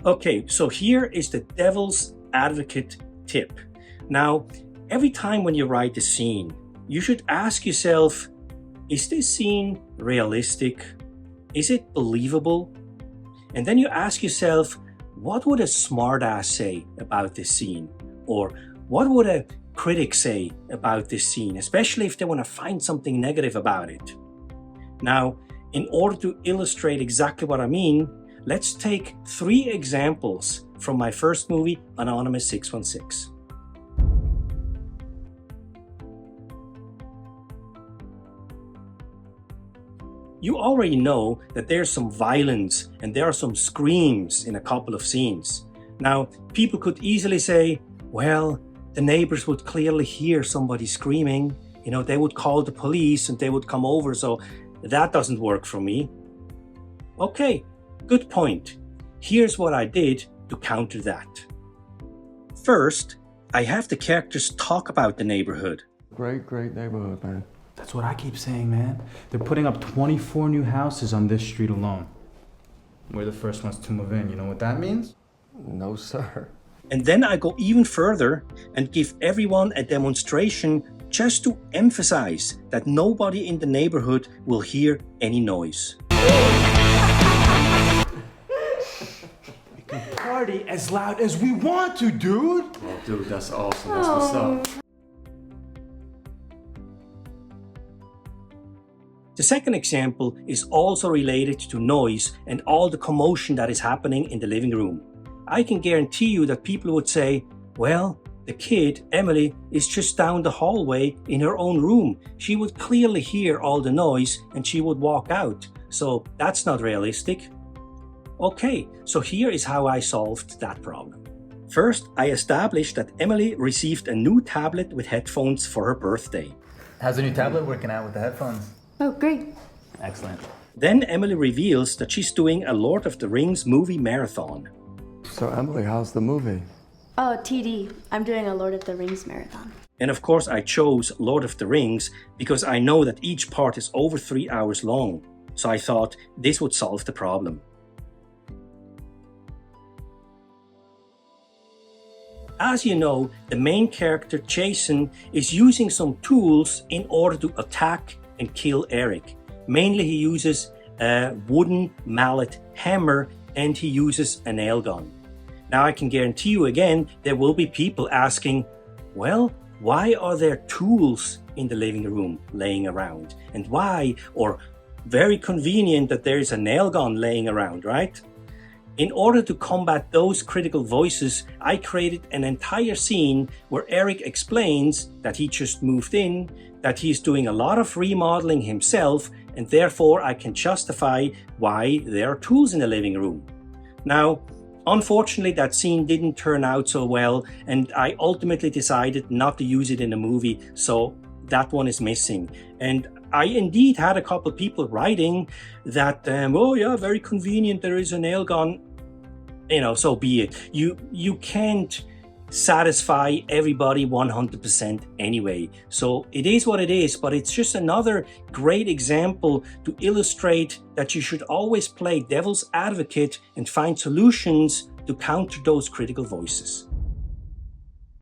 Okay, so here is the devil's advocate tip. Now, every time when you write a scene, you should ask yourself, is this scene realistic? Is it believable? And then you ask yourself, what would a smartass say about this scene? Or what would a critic say about this scene, especially if they want to find something negative about it? Now, in order to illustrate exactly what I mean, let's take 3 examples from my first movie, Anonymous 616. You already know that there's some violence and there are some screams in a couple of scenes. Now, people could easily say, well, the neighbors would clearly hear somebody screaming. You know, they would call the police and they would come over, so that doesn't work for me. Okay, good point. Here's what I did to counter that. First, I have the characters talk about the neighborhood. Great neighborhood, man. That's what I keep saying, man. They're putting up 24 new houses on this street alone. We're the first ones to move in. You know what that means? No, sir. And then I go even further and give everyone a demonstration just to emphasize that nobody in the neighborhood will hear any noise. We can party as loud as we want to, dude. Oh, dude, that's awesome. That's what's up. The second example is also related to noise and all the commotion that is happening in the living room. I can guarantee you that people would say, well, the kid, Emily, is just down the hallway in her own room. She would clearly hear all the noise and she would walk out. So that's not realistic. Okay, so here is how I solved that problem. First, I established that Emily received a new tablet with headphones for her birthday. How's the new tablet working out with the headphones? Oh, great. Excellent. Then Emily reveals that she's doing a Lord of the Rings movie marathon. So Emily, how's the movie? Oh, TD. I'm doing a Lord of the Rings marathon. And of course I chose Lord of the Rings because I know that each part is over 3 hours long. So I thought this would solve the problem. As you know, the main character Jason is using some tools in order to attack and kill Eric. Mainly he uses a wooden mallet hammer and he uses a nail gun. Now I can guarantee you again, there will be people asking, well, why are there tools in the living room laying around? And why, or very convenient that there is a nail gun laying around, right? In order to combat those critical voices, I created an entire scene where Eric explains that he just moved in, that he's doing a lot of remodeling himself, and therefore I can justify why there are tools in the living room. Now, unfortunately, that scene didn't turn out so well, and I ultimately decided not to use it in a movie, so that one is missing. And I indeed had a couple people writing that, oh yeah, very convenient, there is a nail gun. You know, so be it. You can't satisfy everybody 100% anyway. So it is what it is, but it's just another great example to illustrate that you should always play devil's advocate and find solutions to counter those critical voices.